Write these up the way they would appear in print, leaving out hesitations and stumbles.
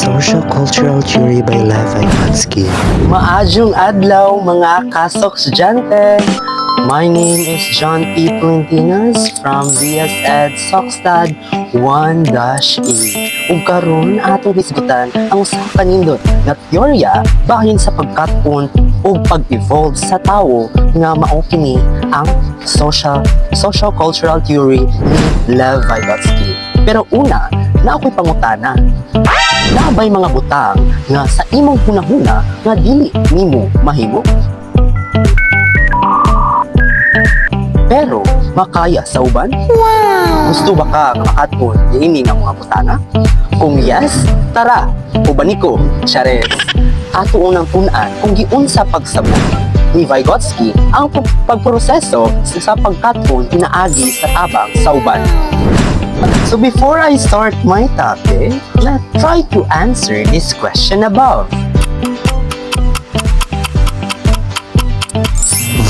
Social Cultural Theory by Lev Vygotsky. Maadjong adlaw mga kasok estudyante. My name is John P. Plantinas from DSED Sockstad 1-E. Ug karon atong hisgutan ang usa ka kanindot nga teorya bahin sa pagkat-on ug pag-evolve sa tawo nga mao kini ang social cultural theory ni Lev Vygotsky. Pero una, na ako'y pangutana. Labay mga butang nga sa imong hunahuna nga dili nimo mahimo. Pero makaya sa uban? Wow! Gusto ba ka nga makatpon niini nga mga butanga? Kung yes, tara, uban ko, Chares. Ato unang punan kung giunsa pagsabot ni Vygotsky ang pagproseso sa pagkatpon pinaagi sa tabang sa uban. So before I start my topic, let's try to answer this question above.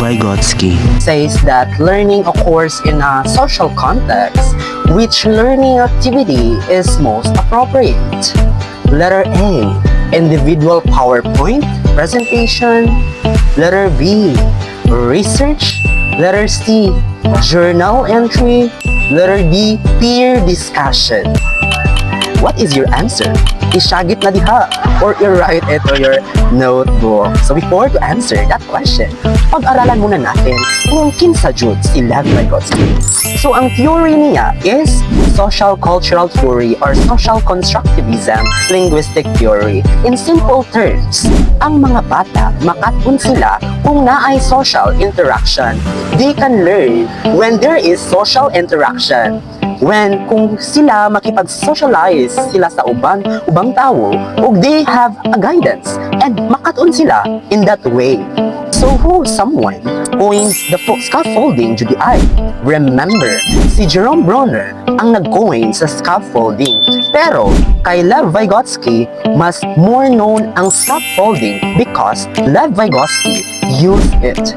Vygotsky Says that learning occurs in a social context, which learning activity is most appropriate. Letter A, individual PowerPoint presentation. Letter B, research. Letter C, journal entry. Letter D, peer discussion. What is your answer? Isyagit na diha or i-write it on your notebook. So before to answer that question, pag-aralan muna natin kung kinsa jud si Lev Vygotsky. So ang theory niya is social cultural theory or social constructivism linguistic theory. In simple terms, ang mga bata makatun sila kung naay social interaction. They can learn when there is social interaction. When kung sila makipag-socialize sila sa ubang tao ug they have a guidance and makatun sila in that way. So who someone coined the scaffolding to the eye? Remember, si Jerome Bruner ang nag-coin sa scaffolding. Pero kay Lev Vygotsky, mas more known ang scaffolding because Lev Vygotsky used it.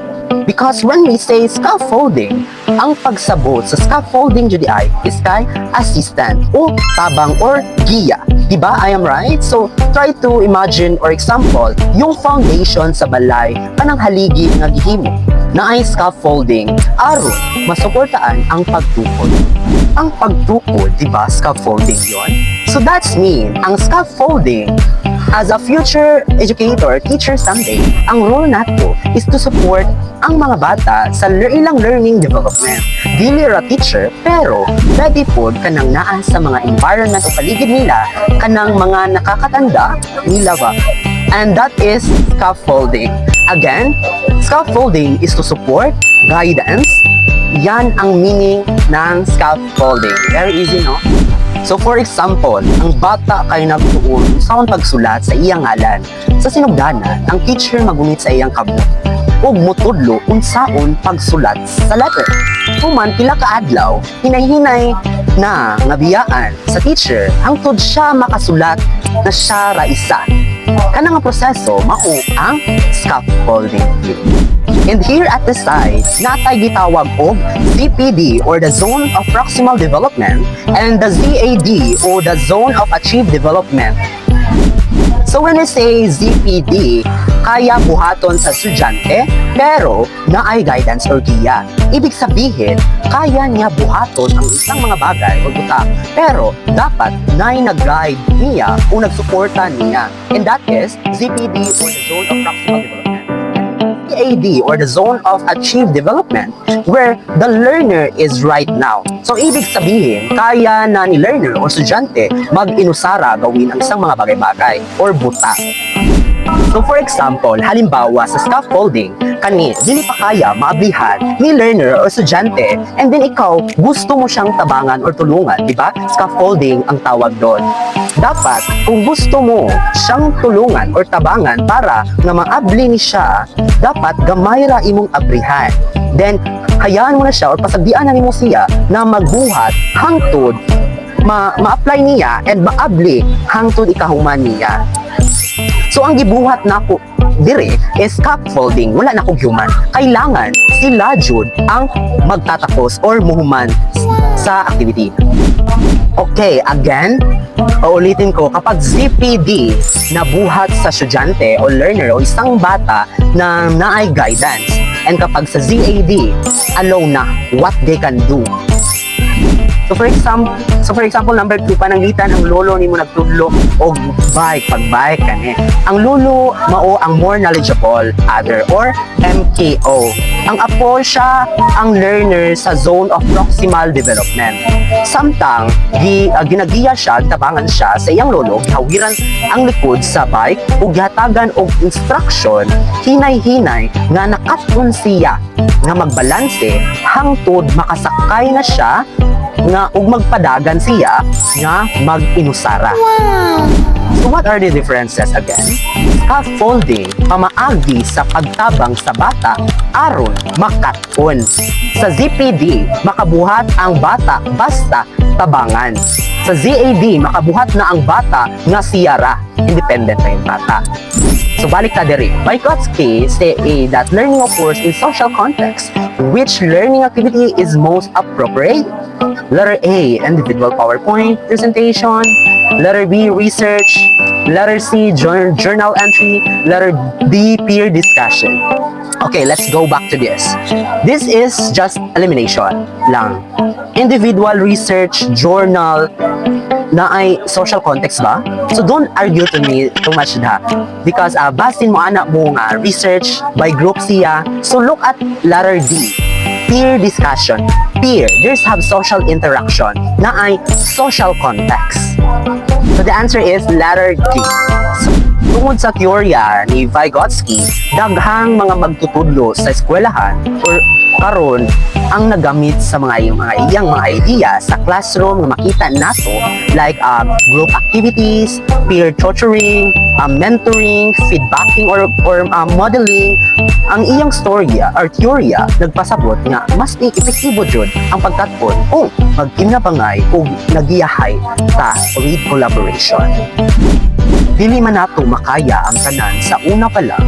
Because when we say scaffolding, ang pagsabot sa scaffolding JDI is kay assistant o tabang or giya. Diba? I am right? So, try to imagine or example, yung foundation sa balay kanang haligi nga gihimo na ay scaffolding aron masuportaan ang pagtukod. Ang pagtukod, diba? Scaffolding yon. So that's mean, ang scaffolding as a future educator, teacher someday, ang role nato is to support ang mga bata sa ilang learning development. Dili ra teacher, pero pwede po kanang naa sa mga environment o paligid nila kanang mga nakakatanda nila ba. And that is scaffolding. Again, scaffolding is to support, guidance. Yan ang meaning ng scaffolding. Very easy, no? So for example, ang bata kay nagtuon sa pagsulat sa iyang ngalan. Sa sinugdanan, ang teacher magunit sa iyang kablo ug motudlo unsaon pagsulat sa letter. Human pila ka adlaw, hinay-hinay na nga biyaan sa teacher hangtod siya makasulat na siya ra isa. Kana nga proseso mao ang scaffolding. And here at the side, natay gitawag og ZPD or the Zone of Proximal Development and the ZAD or the Zone of Achieved Development. So when we say ZPD, kaya buhaton sa estudyante, pero naay guidance or giya. Ibig sabihin, kaya niya buhaton ang isang mga bagay o buta, pero dapat naay nag-guide niya o nagsuporta niya. And that is ZPD or the Zone of Proximal Development. ZAD or the Zone of Achieved Development where the learner is right now. So ibig sabihin, kaya na ni learner o estudyante mag-inusara gawin ang isang mga bagay-bagay or buta. So for example, halimbawa sa scaffolding, kani dili pa kaya maablihan ni learner o estudyante and then ikaw gusto mo siyang tabangan or tulungan, di ba? Scaffolding ang tawag doon. Dapat kung gusto mo siyang tulungan or tabangan para nga maabli ni siya, dapat gamay ra imong abrihan. Then hayaan mo na siya or pasagdian na nimo siya na magbuhat hangtod ma-apply niya and maabli hangtod ikahuman niya. So ang gibuhat nako dire is scaffolding, wala na kong human. Kailangan sila jud ang magtatapos or muhuman sa activity. Okay, again, paulitin ko, kapag ZPD nabuhat sa estudyante o learner o isang bata na naay guidance, and kapag sa ZAD, allow na what they can do. So for example, number 2, pananglitan ang lolo nimo nagtudlo og pagbike kani. Ang lolo mao ang more knowledgeable other or MKO. Ang apo siya ang learner sa zone of proximal development. Samtang ginagiya siya, tabangan siya sa iyang lolo, gihawiran ang likod sa bike ug gihatagan og instruction hinay-hinay nga nakatun siya nga magbalanse hangtod makasakay na siya nga ug magpadagan siya nga mag-inusara. So what are the differences again? Scaffolding, pamaagi sa pagtabang sa bata aron makatun. Sa ZPD, makabuhat ang bata basta tabangan. Sa ZAD, makabuhat na ang bata nga siyara. Independent na yung bata. So balik ta diri. Vygotsky say that learning occurs in social context. Which learning activity is most appropriate? Letter A, individual PowerPoint presentation. Letter B, research. Letter C, journal entry. Letter D, peer discussion. Okay, let's go back to this. This is just elimination lang. Individual research, journal, na ay social context ba? So don't argue to me too much da. Because basin mo anak mo nga research by group siya. So look at letter D. Peer discussion. Peer, there's have social interaction na ay social context. So the answer is letter D. So, tungod sa teorya ni Vygotsky, daghang mga magtutudlo sa eskwelahan or karon ang nagamit sa iyang mga idea sa classroom nga makita nato like group activities, peer tutoring, mentoring, feedbacking or modeling. Ang iyang storya or teorya nagpasabot nga mas epektibo jud ang pagkat-on o magkinabangay o nagiyahay ta with collaboration. Dili man nato makaya ang tanan sa una pa lang,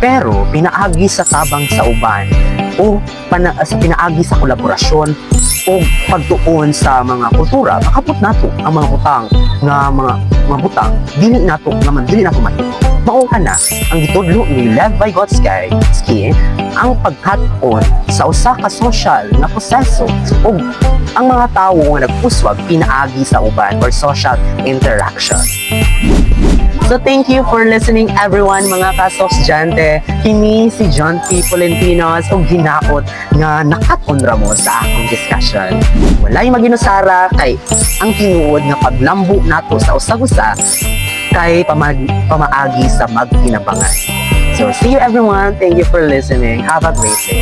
pero pinaagi sa tabang sa uban o sa pinaagi sa kolaborasyon o pagtuon sa mga kultura, makapot nato ang mga butang mga butang dili nato mahimo. Mao kana ang gitudlo ni Lev Vygotsky ang pagkat-on sa usa ka social na proseso ug ang mga tawo nga nagpuswag pinaagi sa uban or social interaction. So thank you for listening everyone mga ka-estudyante. Kini si John P. Polentinos ug ginaot nga nakatunra mo sa akong discussion. Walay maginusara kay ang tinuod nga paglambo nato sa usag-usa kay pamaagi sa magkinabangan. So see you everyone. Thank you for listening. Have a great day.